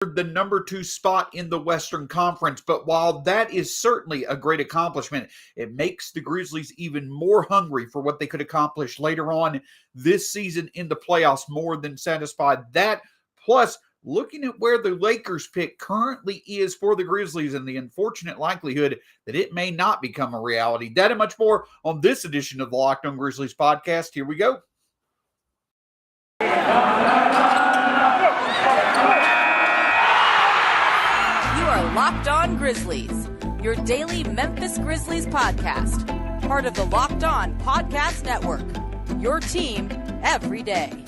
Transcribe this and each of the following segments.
the number 2 spot in the Western Conference. But while that is certainly a great accomplishment, it makes the Grizzlies even more hungry for what they could accomplish later on this season in the playoffs, more than satisfied. That plus looking at where the Lakers pick currently is for the Grizzlies and the unfortunate likelihood that it may not become a reality. That and much more on this edition of the Locked On Grizzlies podcast. Here we go. Locked On Grizzlies, your daily Memphis Grizzlies podcast. Part of the Locked On Podcast Network, your team every day.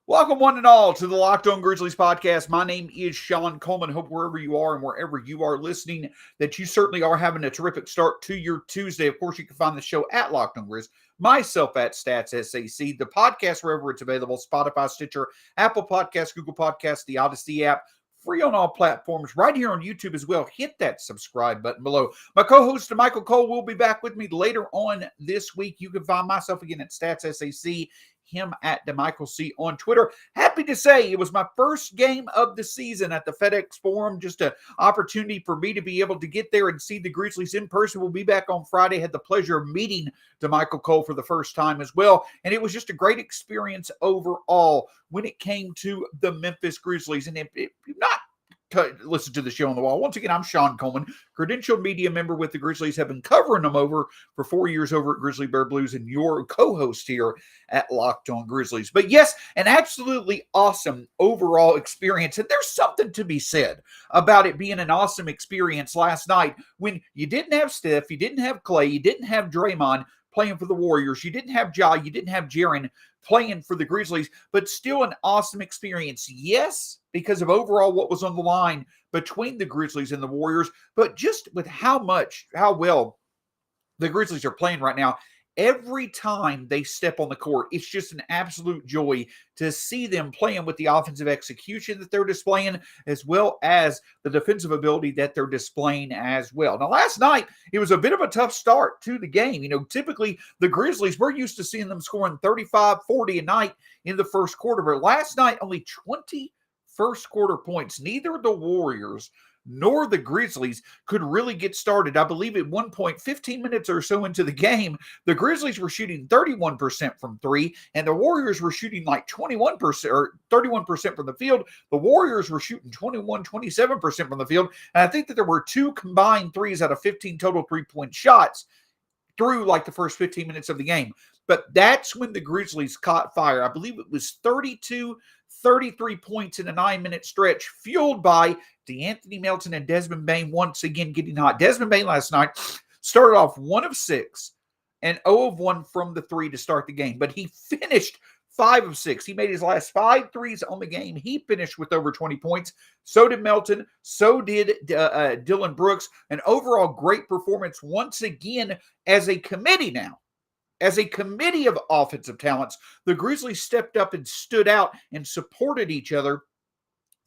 Welcome one and all to the Locked On Grizzlies podcast. My name is Shawn Coleman. Hope wherever you are and wherever you are listening that you certainly are having a terrific start to your Tuesday. Of course, you can find the show at Locked On Grizz, myself at StatsSAC, the podcast wherever it's available, Spotify, Stitcher, Apple Podcasts, Google Podcasts, the Odyssey app, free on all platforms, right here on YouTube as well. Hit that subscribe button below. My co-host, Michael Cole, will be back with me later on this week. You can find myself again at StatsSAC, him at DeMichaelC on Twitter. Happy to say it was my first game of the season at the FedEx Forum. Just an opportunity for me to be able to get there and see the Grizzlies in person. We'll be back on Friday. Had the pleasure of meeting DeMichael Cole for the first time as well. And it was just a great experience overall when it came to the Memphis Grizzlies. And if you're not listen to the show on the wall. Once again, I'm Shawn Coleman, credentialed media member with the Grizzlies. Have been covering them over for 4 years over at Grizzly Bear Blues and your co-host here at Locked On Grizzlies. But yes, an absolutely awesome overall experience. And there's something to be said about it being an awesome experience last night when you didn't have Steph, you didn't have Clay, you didn't have Draymond playing for the Warriors, you didn't have Ja, you didn't have Jaren playing for the Grizzlies, but still an awesome experience. Yes, because of overall what was on the line between the Grizzlies and the Warriors, but just with how well the Grizzlies are playing right now. Every time they step on the court, it's just an absolute joy to see them playing with the offensive execution that they're displaying, as well as the defensive ability that they're displaying as well. Now, last night, it was a bit of a tough start to the game. You know, typically the Grizzlies, we're used to seeing them scoring 35, 40 a night in the first quarter, but last night, only 20 first quarter points. Neither the Warriors nor the Grizzlies could really get started. I believe at one point, 15 minutes or so into the game, the Grizzlies were shooting 31% from three, and the Warriors were shooting like 21% or 31% from the field. The Warriors were shooting 27% from the field, and I think that there were 2 combined threes out of 15 total three-point shots through like the first 15 minutes of the game. But that's when the Grizzlies caught fire. I believe it was 33 points in a 9-minute stretch, fueled by DeAnthony Melton and Desmond Bane once again getting hot. Desmond Bane last night started off 1 of 6 and 0 of 1 from the 3 to start the game, but he finished 5 of 6. He made his last 5 threes on the game. He finished with over 20 points. So did Melton. So did Dillon Brooks. An overall great performance once again as a committee now. As a committee of offensive talents, the Grizzlies stepped up and stood out and supported each other,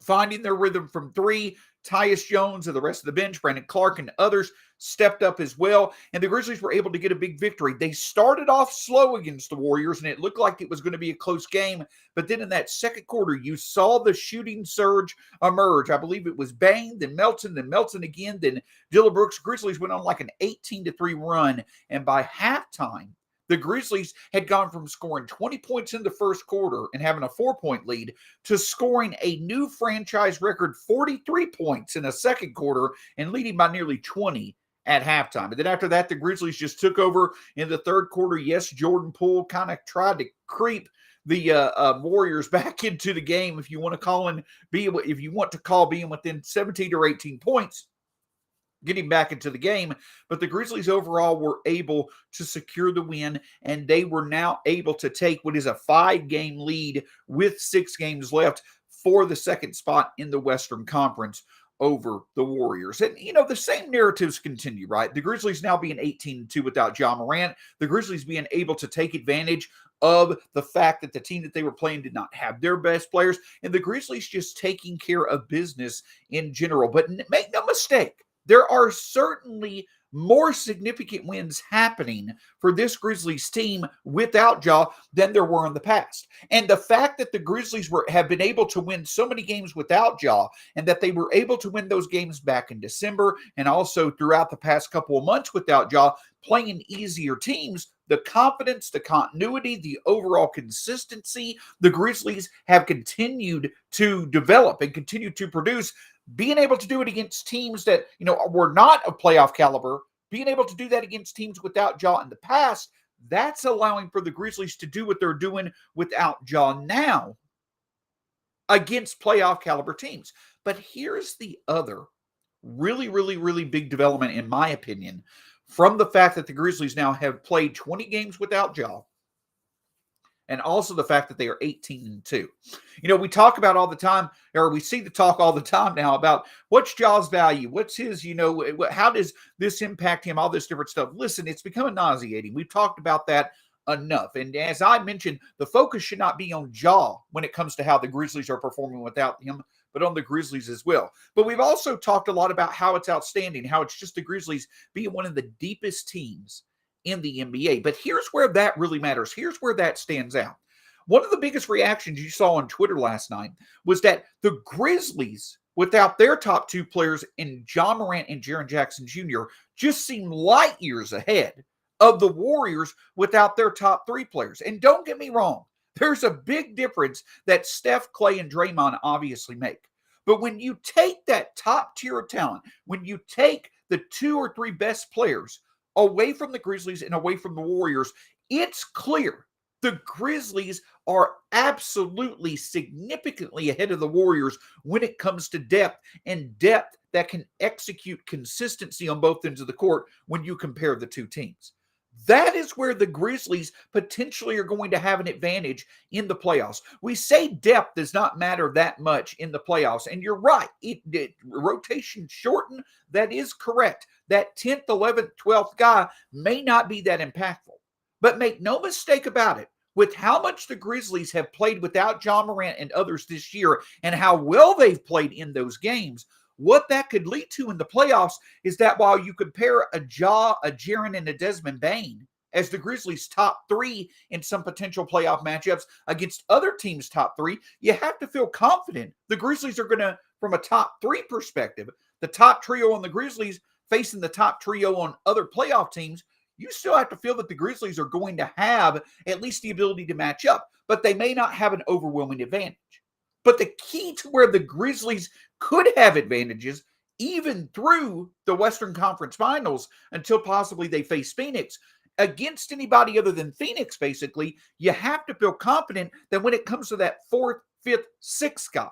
finding their rhythm from 3. Tyus Jones and the rest of the bench, Brandon Clark and others stepped up as well, and the Grizzlies were able to get a big victory. They started off slow against the Warriors, and it looked like it was going to be a close game, but then in that second quarter, you saw the shooting surge emerge. I believe it was Bane, then Melton again, then Dillon Brooks. Grizzlies went on like an 18-3 run, and by halftime, the Grizzlies had gone from scoring 20 points in the first quarter and having a 4-point lead to scoring a new franchise record 43 points in the second quarter and leading by nearly 20 at halftime. And then after that, the Grizzlies just took over in the third quarter. Yes, Jordan Poole kind of tried to creep the Warriors back into the game, if you want to call being within 17 or 18 points. Getting back into the game, but the Grizzlies overall were able to secure the win, and they were now able to take what is a 5-game lead with 6 games left for the second spot in the Western Conference over the Warriors. And, you know, the same narratives continue, right? The Grizzlies now being 18-2 without Ja Morant, the Grizzlies being able to take advantage of the fact that the team that they were playing did not have their best players, and the Grizzlies just taking care of business in general. But make no mistake, there are certainly more significant wins happening for this Grizzlies team without Ja than there were in the past. And the fact that the Grizzlies have been able to win so many games without Ja, and that they were able to win those games back in December and also throughout the past couple of months without Ja, playing easier teams, the confidence, the continuity, the overall consistency the Grizzlies have continued to develop and continue to produce, being able to do it against teams that, were not of playoff caliber, being able to do that against teams without Ja in the past, that's allowing for the Grizzlies to do what they're doing without Ja now against playoff caliber teams. But here's the other really, really, really big development, in my opinion, from the fact that the Grizzlies now have played 20 games without Ja, and also the fact that they are 18-2. We talk about all the time, or we see the talk all the time now about what's Ja's value, what's his, how does this impact him, all this different stuff. Listen, it's becoming nauseating. We've talked about that enough. And as I mentioned, the focus should not be on Ja when it comes to how the Grizzlies are performing without him, but on the Grizzlies as well. But we've also talked a lot about how it's outstanding, how it's just the Grizzlies being one of the deepest teams in the NBA. But here's where that really matters. Here's where that stands out. One of the biggest reactions you saw on Twitter last night was that the Grizzlies, without their top two players in Ja Morant and Jaren Jackson Jr., just seem light years ahead of the Warriors without their top three players. And don't get me wrong, there's a big difference that Steph, Clay, and Draymond obviously make. But when you take that top tier of talent, when you take the 2 or 3 best players away from the Grizzlies and away from the Warriors, it's clear the Grizzlies are absolutely significantly ahead of the Warriors when it comes to depth, and depth that can execute consistency on both ends of the court when you compare the two teams. That is where the Grizzlies potentially are going to have an advantage in the playoffs. We say depth does not matter that much in the playoffs, and you're right. Rotation shortened, that is correct. That 10th, 11th, 12th guy may not be that impactful. But make no mistake about it, with how much the Grizzlies have played without Ja Morant and others this year, and how well they've played in those games, what that could lead to in the playoffs is that while you compare a Ja, a Jaren, and a Desmond Bane as the Grizzlies' top 3 in some potential playoff matchups against other teams' top 3, you have to feel confident the Grizzlies are going to, from a top 3 perspective, the top trio on the Grizzlies facing the top trio on other playoff teams, you still have to feel that the Grizzlies are going to have at least the ability to match up, but they may not have an overwhelming advantage. But the key to where the Grizzlies could have advantages, even through the Western Conference Finals, until possibly they face Phoenix, against anybody other than Phoenix, basically, you have to feel confident that when it comes to that 4th, 5th, 6th guy,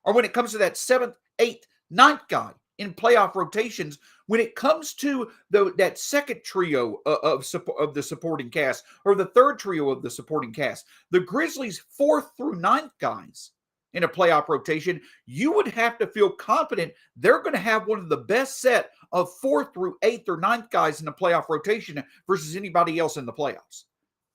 or when it comes to that 7th, 8th, 9th guy in playoff rotations, when it comes to that second trio of the supporting cast, or the third trio of the supporting cast, the Grizzlies' 4th through 9th guys in a playoff rotation, you would have to feel confident they're going to have one of the best set of 4th through 8th or 9th guys in a playoff rotation versus anybody else in the playoffs.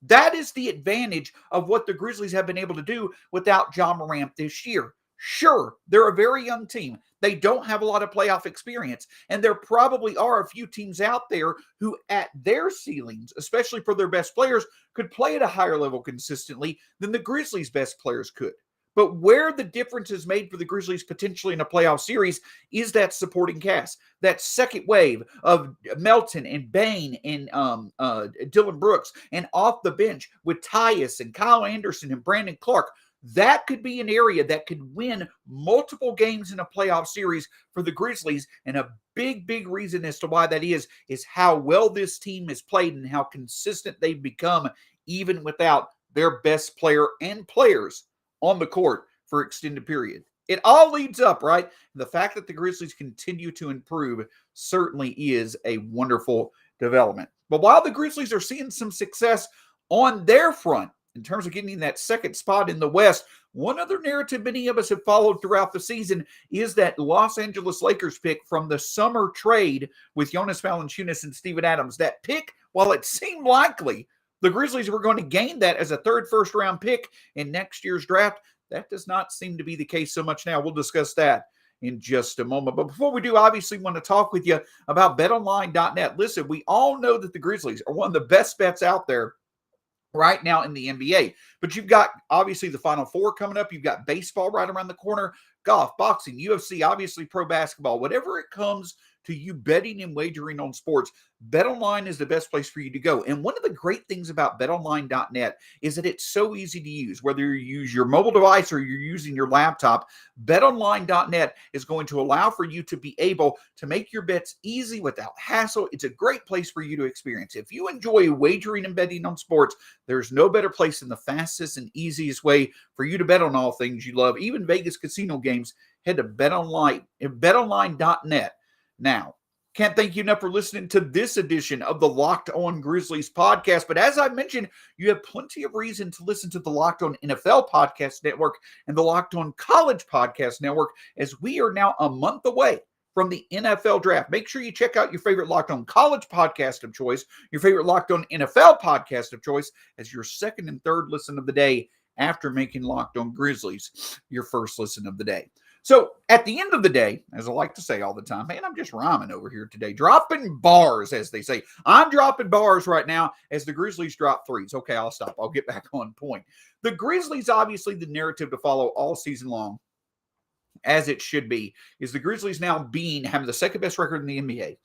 That is the advantage of what the Grizzlies have been able to do without Ja Morant this year. Sure, they're a very young team. They don't have a lot of playoff experience, and there probably are a few teams out there who at their ceilings, especially for their best players, could play at a higher level consistently than the Grizzlies' best players could. But where the difference is made for the Grizzlies potentially in a playoff series is that supporting cast, that second wave of Melton and Bane and Dylan Brooks, and off the bench with Tyus and Kyle Anderson and Brandon Clark. That could be an area that could win multiple games in a playoff series for the Grizzlies. And a big, big reason as to why that is how well this team has played and how consistent they've become, even without their best player and players on the court for extended period. It all leads up, right? The fact that the Grizzlies continue to improve certainly is a wonderful development. But while the Grizzlies are seeing some success on their front, in terms of getting that second spot in the West, one other narrative many of us have followed throughout the season is that Los Angeles Lakers pick from the summer trade with Jonas Valanciunas and Steven Adams. That pick, while it seemed likely the Grizzlies were going to gain that as a third first-round pick in next year's draft, that does not seem to be the case so much now. We'll discuss that in just a moment. But before we do, obviously want to talk with you about betonline.net. Listen, we all know that the Grizzlies are one of the best bets out there right now in the NBA. But you've got, obviously, the Final Four coming up. You've got baseball right around the corner, golf, boxing, UFC, obviously pro basketball. Whatever it comes to you betting and wagering on sports, BetOnline is the best place for you to go. And one of the great things about betonline.net is that it's so easy to use. Whether you use your mobile device or you're using your laptop, betonline.net is going to allow for you to be able to make your bets easy without hassle. It's a great place for you to experience. If you enjoy wagering and betting on sports, there's no better place than the fastest and easiest way for you to bet on all things you love, even Vegas casino games. Head to betonline.net. Now, can't thank you enough for listening to this edition of the Locked On Grizzlies podcast. But as I mentioned, you have plenty of reason to listen to the Locked On NFL podcast network and the Locked On College podcast network, as we are now a month away from the NFL draft. Make sure you check out your favorite Locked On College podcast of choice, your favorite Locked On NFL podcast of choice, as your second and third listen of the day after making Locked On Grizzlies your first listen of the day. So at the end of the day, as I like to say all the time, man, I'm just rhyming over here today. Dropping bars, as they say. I'm dropping bars right now as the Grizzlies drop threes. Okay, I'll stop. I'll get back on point. The Grizzlies, obviously the narrative to follow all season long, as it should be, is the Grizzlies now having the second best record in the NBA,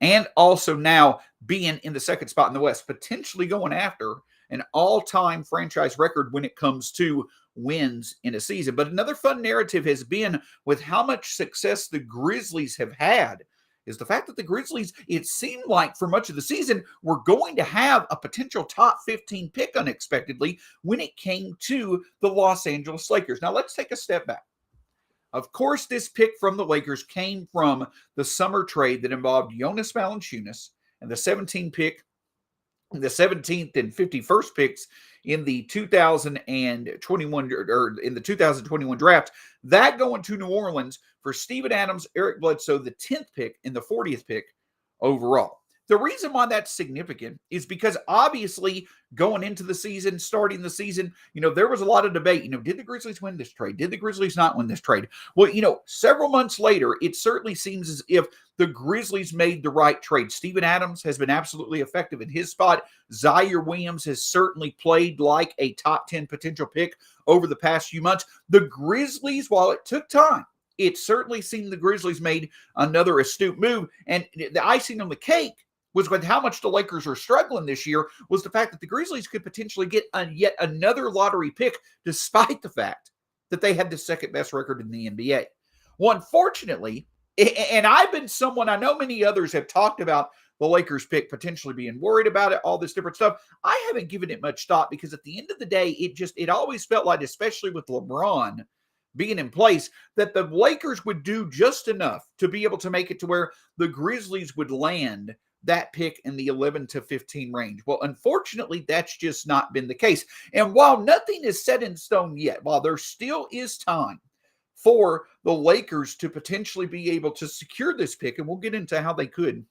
and also now being in the second spot in the West, potentially going after an all-time franchise record when it comes to wins in a season. But another fun narrative has been, with how much success the Grizzlies have had, is the fact that the Grizzlies, it seemed like for much of the season, were going to have a potential top 15 pick unexpectedly when it came to the Los Angeles Lakers. Now let's take a step back. Of course, this pick from the Lakers came from the summer trade that involved Jonas Valanciunas and the 17th and 51st picks in the 2021 draft, that going to New Orleans for Steven Adams, Eric Bledsoe, the 10th pick and the 40th pick overall. The reason why that's significant is because obviously going into the season, starting the season, there was a lot of debate. Did the Grizzlies win this trade? Did the Grizzlies not win this trade? Well, several months later, it certainly seems as if the Grizzlies made the right trade. Steven Adams has been absolutely effective in his spot. Zaire Williams has certainly played like a top 10 potential pick over the past few months. The Grizzlies, while it took time, it certainly seemed the Grizzlies made another astute move. And the icing on the cake was, with how much the Lakers are struggling this year, was the fact that the Grizzlies could potentially get yet another lottery pick, despite the fact that they had the second best record in the NBA. Well, unfortunately, and I've been someone, I know many others have talked about the Lakers pick potentially being worried about it, all this different stuff. I haven't given it much thought, because at the end of the day, it always felt like, especially with LeBron being in place, that the Lakers would do just enough to be able to make it to where the Grizzlies would land that pick in the 11 to 15 range. Well, unfortunately, that's just not been the case. And while nothing is set in stone yet, while there still is time for the Lakers to potentially be able to secure this pick, and we'll get into how they could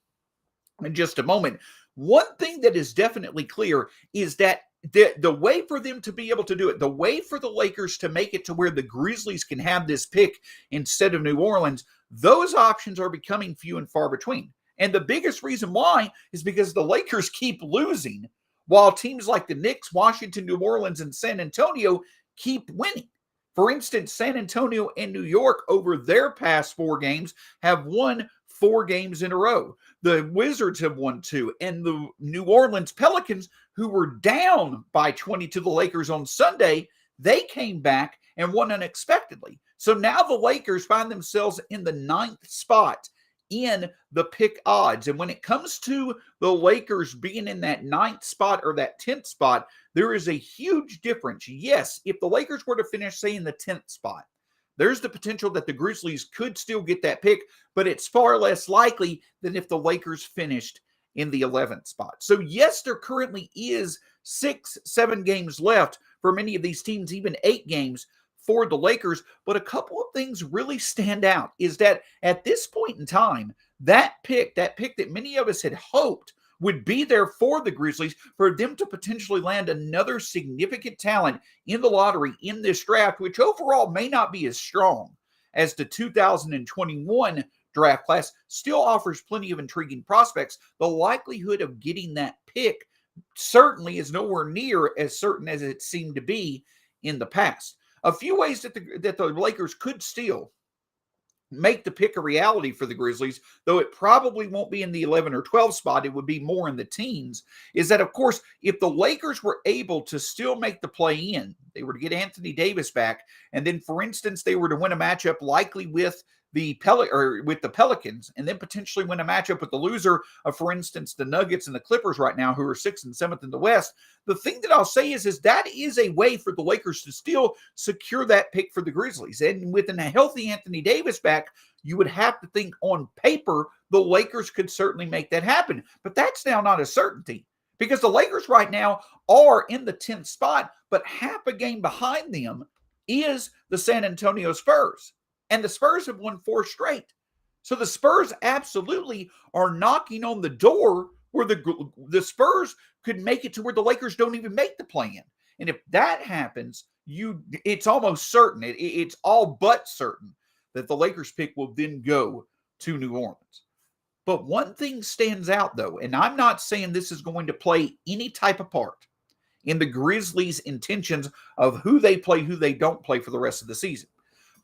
in just a moment, one thing that is definitely clear is that the way for them to be able to do it, the way for the Lakers to make it to where the Grizzlies can have this pick instead of New Orleans, those options are becoming few and far between. And the biggest reason why is because the Lakers keep losing, while teams like the Knicks, Washington, New Orleans, and San Antonio keep winning. For instance, San Antonio and New York, over their past 4 games, have won 4 games in a row. The Wizards have won 2, and the New Orleans Pelicans, who were down by 20 to the Lakers on Sunday, they came back and won unexpectedly. So now the Lakers find themselves in the 9th spot in the pick odds. And when it comes to the Lakers being in that 9th spot or that 10th spot, there is a huge difference. Yes, if the Lakers were to finish, say, in the 10th spot, there's the potential that the Grizzlies could still get that pick, but it's far less likely than if the Lakers finished in the 11th spot. So yes, there currently is 6-7 games left for many of these teams, even 8 games for the Lakers. But a couple of things really stand out is that at this point in time, that pick that many of us had hoped would be there for the Grizzlies, for them to potentially land another significant talent in the lottery in this draft, which overall may not be as strong as the 2021 draft class still offers plenty of intriguing prospects, the likelihood of getting that pick certainly is nowhere near as certain as it seemed to be in the past. A few ways that the Lakers could still make the pick a reality for the Grizzlies, though it probably won't be in the 11 or 12 spot, it would be more in the teens, is that, of course, if the Lakers were able to still make the play-in, they were to get Anthony Davis back, and then, for instance, they were to win a matchup likely with the Pelicans, and then potentially win a matchup with the loser of, for instance, the Nuggets and the Clippers right now, who are 6th and 7th in the West. The thing that I'll say is that is a way for the Lakers to still secure that pick for the Grizzlies. And with a healthy Anthony Davis back, you would have to think on paper the Lakers could certainly make that happen. But that's now not a certainty, because the Lakers right now are in the 10th spot, but half a game behind them is the San Antonio Spurs. And the Spurs have won 4 straight. So the Spurs absolutely are knocking on the door where the Spurs could make it to where the Lakers don't even make the play-in. And if that happens, it's almost certain, it's all but certain that the Lakers pick will then go to New Orleans. But one thing stands out, though, and I'm not saying this is going to play any type of part in the Grizzlies' intentions of who they play, who they don't play for the rest of the season.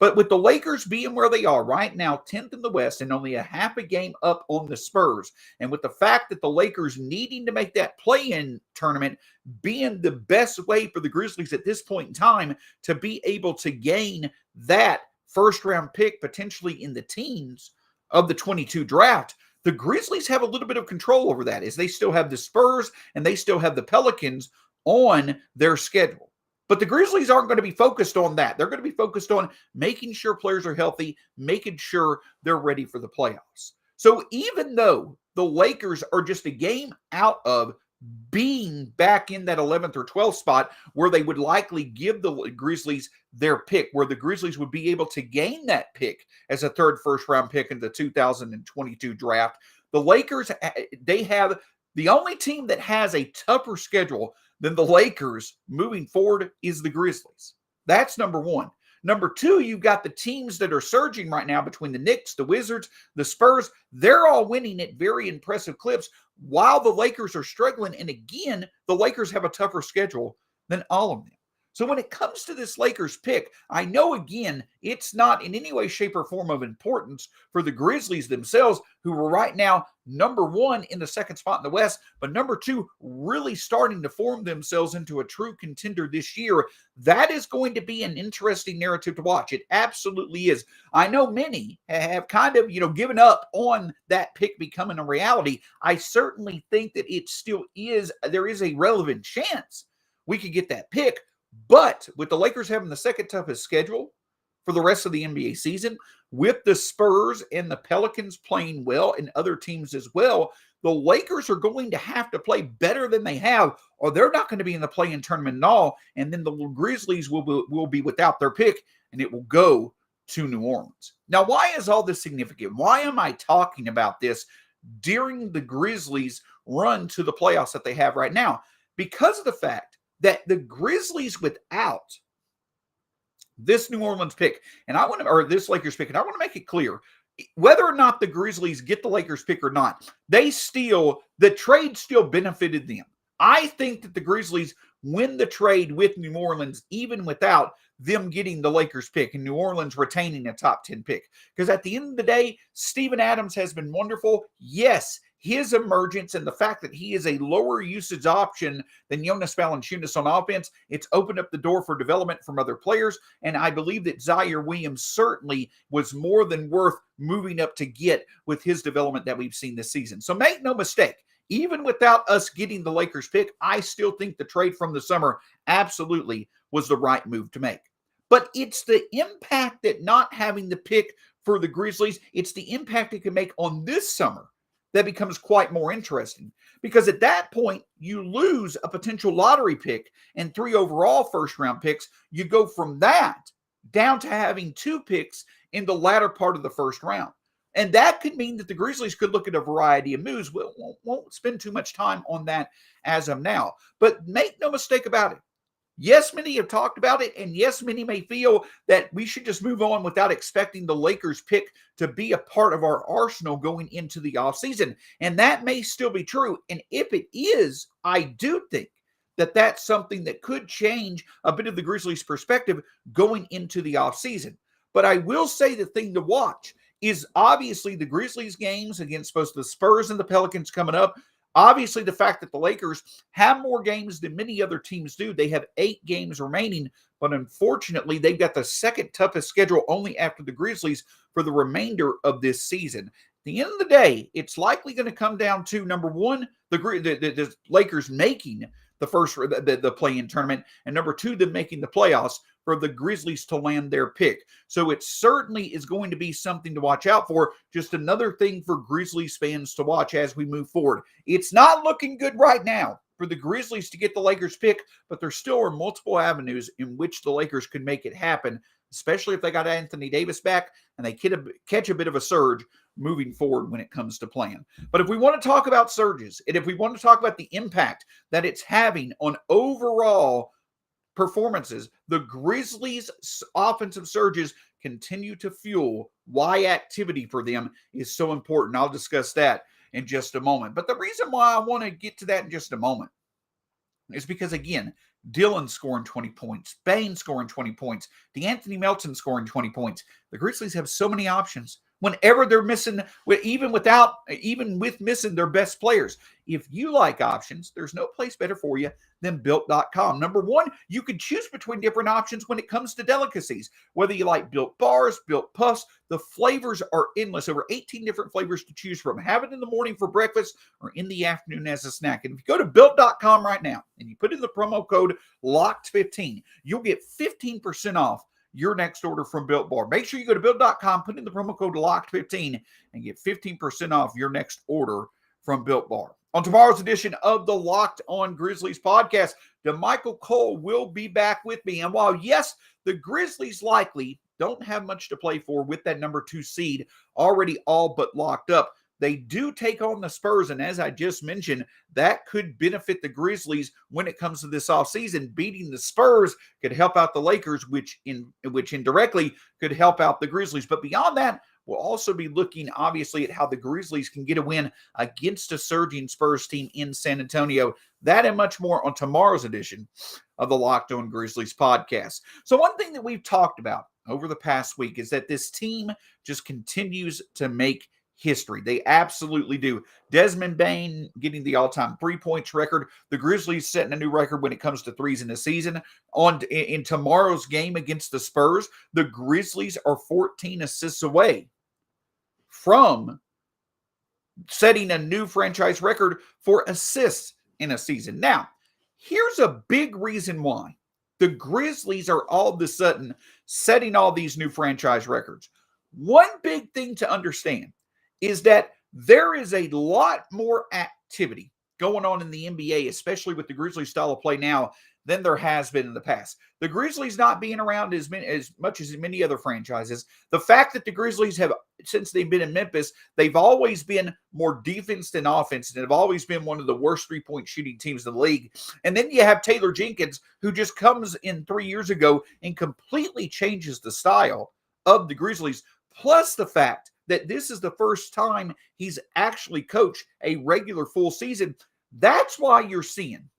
But with the Lakers being where they are right now, 10th in the West, and only a half a game up on the Spurs, and with the fact that the Lakers needing to make that play-in tournament being the best way for the Grizzlies at this point in time to be able to gain that first-round pick potentially in the teens of the 22 draft, the Grizzlies have a little bit of control over that, as they still have the Spurs and they still have the Pelicans on their schedule. But the Grizzlies aren't going to be focused on that. They're going to be focused on making sure players are healthy, making sure they're ready for the playoffs. So even though the Lakers are just a game out of being back in that 11th or 12th spot where they would likely give the Grizzlies their pick, where the Grizzlies would be able to gain that pick as a third first-round pick in the 2022 draft, the Lakers, they have the only team that has a tougher schedule than the Lakers moving forward is the Grizzlies. That's number one. Number two, you've got the teams that are surging right now between the Knicks, the Wizards, the Spurs. They're all winning at very impressive clips while the Lakers are struggling. And again, the Lakers have a tougher schedule than all of them. So when it comes to this Lakers pick, I know, again, it's not in any way, shape, or form of importance for the Grizzlies themselves, who are right now number one in the second spot in the West, but number two, really starting to form themselves into a true contender this year. That is going to be an interesting narrative to watch. It absolutely is. I know many have kind of, given up on that pick becoming a reality. I certainly think that it still is, there is a relevant chance we could get that pick. But with the Lakers having the second toughest schedule for the rest of the NBA season, with the Spurs and the Pelicans playing well and other teams as well, the Lakers are going to have to play better than they have, or they're not going to be in the play-in tournament at all. And then the Grizzlies will be without their pick, and it will go to New Orleans. Now, why is all this significant? Why am I talking about this during the Grizzlies' run to the playoffs that they have right now? Because of the fact that the Grizzlies, without this New Orleans pick, this Lakers pick, and I want to make it clear, whether or not the Grizzlies get the Lakers pick or not, the trade still benefited them. I think that the Grizzlies win the trade with New Orleans, even without them getting the Lakers pick and New Orleans retaining a top 10 pick. Because at the end of the day, Steven Adams has been wonderful. Yes, his emergence and the fact that he is a lower usage option than Jonas Valanciunas on offense, it's opened up the door for development from other players. And I believe that Zaire Williams certainly was more than worth moving up to get with his development that we've seen this season. So make no mistake, even without us getting the Lakers pick, I still think the trade from the summer absolutely was the right move to make. But it's the impact that not having the pick for the Grizzlies, it's the impact it can make on this summer that becomes quite more interesting. Because at that point, you lose a potential lottery pick and 3 overall first-round picks. You go from that down to having 2 picks in the latter part of the first round. And that could mean that the Grizzlies could look at a variety of moves. We won't spend too much time on that as of now. But make no mistake about it. Yes, many have talked about it, and yes, many may feel that we should just move on without expecting the Lakers pick to be a part of our arsenal going into the offseason. And that may still be true. And if it is, I do think that that's something that could change a bit of the Grizzlies' perspective going into the offseason. But I will say the thing to watch is obviously the Grizzlies games against both the Spurs and the Pelicans coming up. Obviously, the fact that the Lakers have more games than many other teams do. They have 8 games remaining, but unfortunately, they've got the second toughest schedule only after the Grizzlies for the remainder of this season. At the end of the day, it's likely going to come down to, number one, the Lakers making the play-in tournament, and number two, them making the playoffs for the Grizzlies to land their pick. So it certainly is going to be something to watch out for. Just another thing for Grizzlies fans to watch as we move forward. It's not looking good right now for the Grizzlies to get the Lakers pick, but there still are multiple avenues in which the Lakers could make it happen, especially if they got Anthony Davis back and they catch a bit of a surge moving forward when it comes to playing. But if we want to talk about surges, and if we want to talk about the impact that it's having on overall performances, the Grizzlies' offensive surges continue to fuel why activity for them is so important. I'll discuss that in just a moment. But the reason why I want to get to that in just a moment is because, again, Dillon scoring 20 points, Bane scoring 20 points, DeAnthony Melton scoring 20 points. The Grizzlies have so many options whenever they're missing, even with missing their best players. If you like options, there's no place better for you than Built.com. Number one, you can choose between different options when it comes to delicacies. Whether you like Built Bars, Built Puffs, the flavors are endless. Over 18 different flavors to choose from. Have it in the morning for breakfast or in the afternoon as a snack. And if you go to Built.com right now and you put in the promo code LOCKED15, you'll get 15% off your next order from Built Bar. Make sure you go to Built.com, put in the promo code LOCKED15, and get 15% off your next order from Built Bar. On tomorrow's edition of the Locked On Grizzlies podcast, DeMichael Cole will be back with me. And while, yes, the Grizzlies likely don't have much to play for with that number 2 seed already all but locked up, they do take on the Spurs, and as I just mentioned, that could benefit the Grizzlies when it comes to this offseason. Beating the Spurs could help out the Lakers, which indirectly could help out the Grizzlies. But beyond that, we'll also be looking, obviously, at how the Grizzlies can get a win against a surging Spurs team in San Antonio. That and much more on tomorrow's edition of the Locked On Grizzlies podcast. So one thing that we've talked about over the past week is that this team just continues to make history. They absolutely do. Desmond Bane getting the all-time 3-point record. The Grizzlies setting a new record when it comes to threes in the season. In tomorrow's game against the Spurs, the Grizzlies are 14 assists away from setting a new franchise record for assists in a season. Now, here's a big reason why the Grizzlies are all of a sudden setting all these new franchise records. One big thing to understand is that there is a lot more activity going on in the NBA, especially with the Grizzlies style of play now, than there has been in the past. The Grizzlies not being around as much as many other franchises. The fact that the Grizzlies have, since they've been in Memphis, they've always been more defense than offense, and have always been one of the worst three-point shooting teams in the league. And then you have Taylor Jenkins, who just comes in 3 years ago and completely changes the style of the Grizzlies, plus the fact that this is the first time he's actually coached a regular full season. That's why you're seeing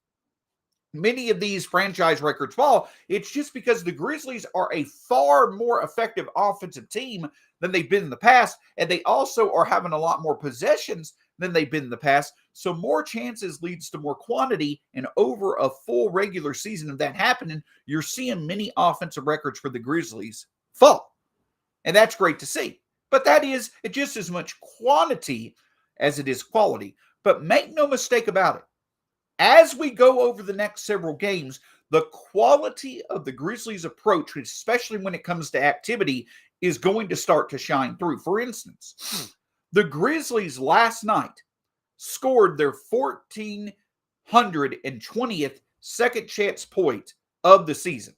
many of these franchise records fall. It's just because the Grizzlies are a far more effective offensive team than they've been in the past, and they also are having a lot more possessions than they've been in the past. So more chances leads to more quantity, and over a full regular season of that happening, you're seeing many offensive records for the Grizzlies fall. And that's great to see. But that is just as much quantity as it is quality. But make no mistake about it. As we go over the next several games, the quality of the Grizzlies' approach, especially when it comes to activity, is going to start to shine through. For instance, the Grizzlies last night scored their 1,420th second chance point of the season.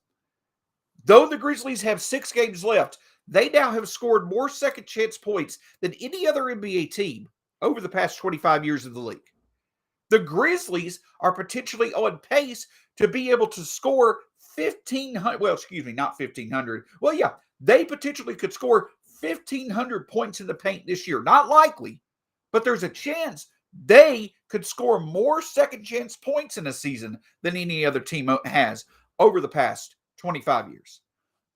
Though the Grizzlies have 6 games left, they now have scored more second chance points than any other NBA team over the past 25 years of the league. The Grizzlies are potentially on pace to be able to score 1,500, well, excuse me, not 1,500. Well, yeah, they potentially could score 1,500 points in the paint this year. Not likely, but there's a chance they could score more second chance points in a season than any other team has over the past 25 years.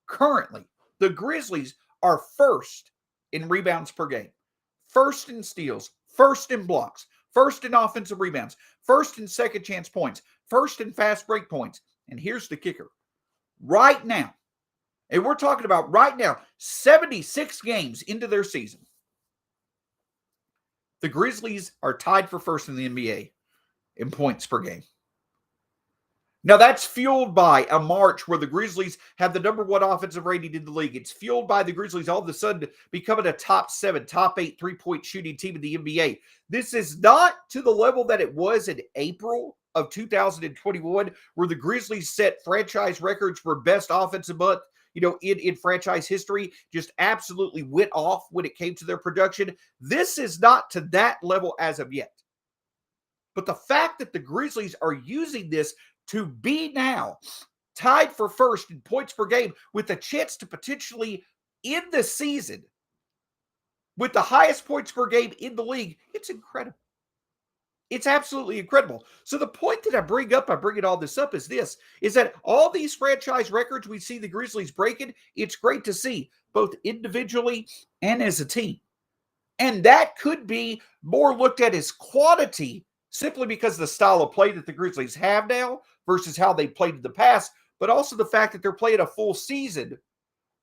Currently, the Grizzlies are first in rebounds per game, first in steals, first in blocks, first in offensive rebounds, first in second chance points, first in fast break points. And here's the kicker. Right now, and we're talking about right now, 76 games into their season, the Grizzlies are tied for first in the NBA in points per game. Now, that's fueled by a March where the Grizzlies have the number one offensive rating in the league. It's fueled by the Grizzlies all of a sudden becoming a top 7, top 8 three-point shooting team in the NBA. This is not to the level that it was in April of 2021, where the Grizzlies set franchise records for best offensive month, in franchise history, just absolutely went off when it came to their production. This is not to that level as of yet. But the fact that the Grizzlies are using this to be now tied for first in points per game with a chance to potentially end the season with the highest points per game in the league, it's incredible. It's absolutely incredible. So the point that I bring up, by bringing all this up, is that all these franchise records we see the Grizzlies breaking, it's great to see, both individually and as a team. And that could be more looked at as quantity, simply because of the style of play that the Grizzlies have now versus how they played in the past, but also the fact that they're playing a full season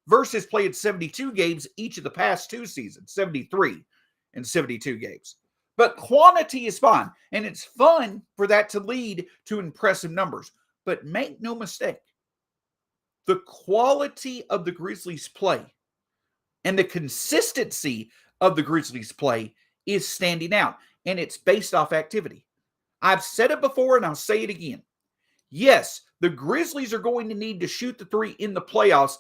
versus playing 72 games each of the past 2 seasons, 73 and 72 games. But quantity is fine, and it's fun for that to lead to impressive numbers. But make no mistake, the quality of the Grizzlies' play and the consistency of the Grizzlies' play is standing out, and it's based off activity. I've said it before, and I'll say it again. Yes, the Grizzlies are going to need to shoot the three in the playoffs.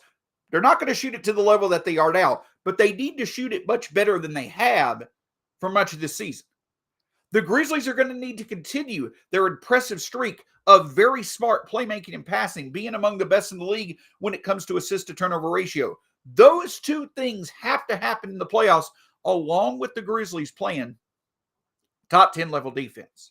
They're not going to shoot it to the level that they are now, but they need to shoot it much better than they have for much of this season. The Grizzlies are going to need to continue their impressive streak of very smart playmaking and passing, being among the best in the league when it comes to assist to turnover ratio. Those two things have to happen in the playoffs, along with the Grizzlies playing top 10 level defense.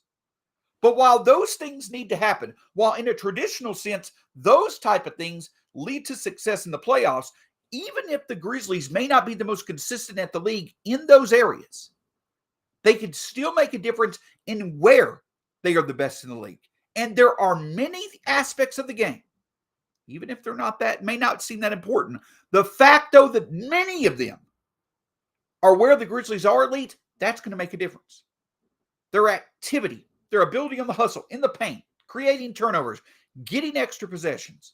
But while those things need to happen, while in a traditional sense, those type of things lead to success in the playoffs, even if the Grizzlies may not be the most consistent at the league in those areas, they can still make a difference in where they are the best in the league. And there are many aspects of the game, even if they're not that, may not seem that important. The fact, though, that many of them are where the Grizzlies are elite, that's going to make a difference. Their activity, their ability on the hustle, in the paint, creating turnovers, getting extra possessions.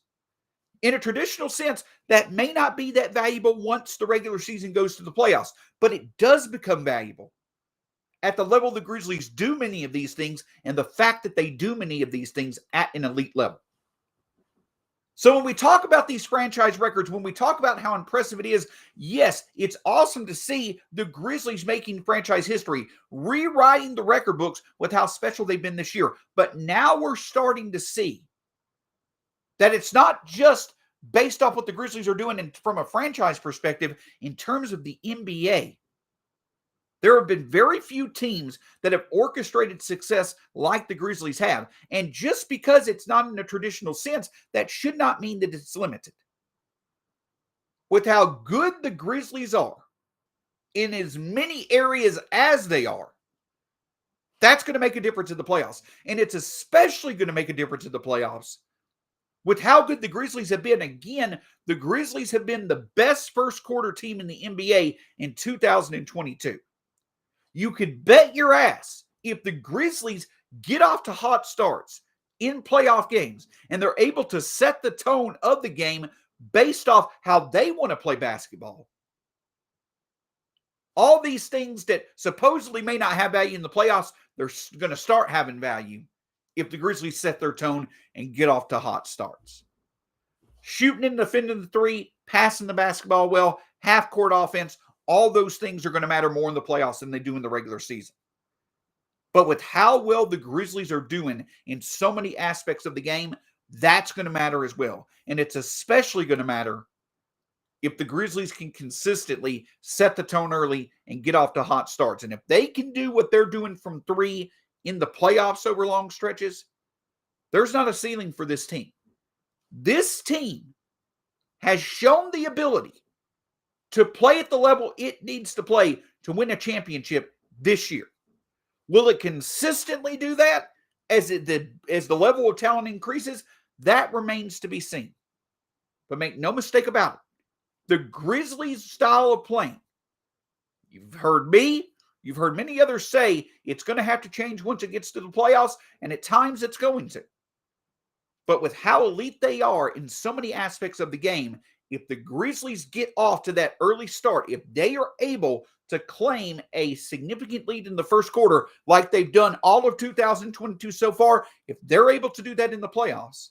In a traditional sense, that may not be that valuable once the regular season goes to the playoffs, but it does become valuable at the level the Grizzlies do many of these things, and the fact that they do many of these things at an elite level. So when we talk about these franchise records, when we talk about how impressive it is, yes, it's awesome to see the Grizzlies making franchise history, rewriting the record books with how special they've been this year. But now we're starting to see that it's not just based off what the Grizzlies are doing from a franchise perspective in terms of the NBA. There have been very few teams that have orchestrated success like the Grizzlies have. And just because it's not in a traditional sense, that should not mean that it's limited. With how good the Grizzlies are in as many areas as they are, that's going to make a difference in the playoffs. And it's especially going to make a difference in the playoffs with how good the Grizzlies have been. Again, the Grizzlies have been the best first quarter team in the NBA in 2022. You could bet your ass if the Grizzlies get off to hot starts in playoff games and they're able to set the tone of the game based off how they want to play basketball. All these things that supposedly may not have value in the playoffs, they're going to start having value if the Grizzlies set their tone and get off to hot starts. Shooting and defending the three, passing the basketball well, half-court offense, all those things are going to matter more in the playoffs than they do in the regular season. But with how well the Grizzlies are doing in so many aspects of the game, That's going to matter as well. And it's especially going to matter if the Grizzlies can consistently set the tone early and get off to hot starts. And if they can do what they're doing from three in the playoffs over long stretches, there's not a ceiling for this team. This team has shown the ability to play at the level it needs to play to win a championship this year. Will it consistently do that as the level of talent increases? That remains to be seen. But make no mistake about it, the Grizzlies' style of playing, you've heard me, you've heard many others say it's going to have to change once it gets to the playoffs, and at times it's going to. But with how elite they are in so many aspects of the game, if the Grizzlies get off to that early start, if they are able to claim a significant lead in the first quarter like they've done all of 2022 so far, if they're able to do that in the playoffs,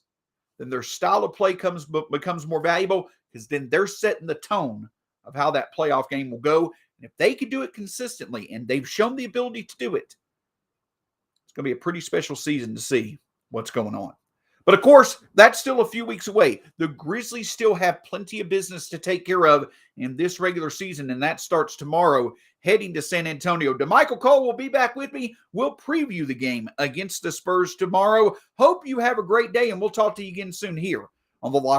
then their style of play becomes more valuable, because then they're setting the tone of how that playoff game will go. And if they can do it consistently, and they've shown the ability to do it, it's going to be a pretty special season to see what's going on. But of course, that's still a few weeks away. The Grizzlies still have plenty of business to take care of in this regular season, and that starts tomorrow, heading to San Antonio. DeMichael Cole will be back with me. We'll preview the game against the Spurs tomorrow. Hope you have a great day, and we'll talk to you again soon here on the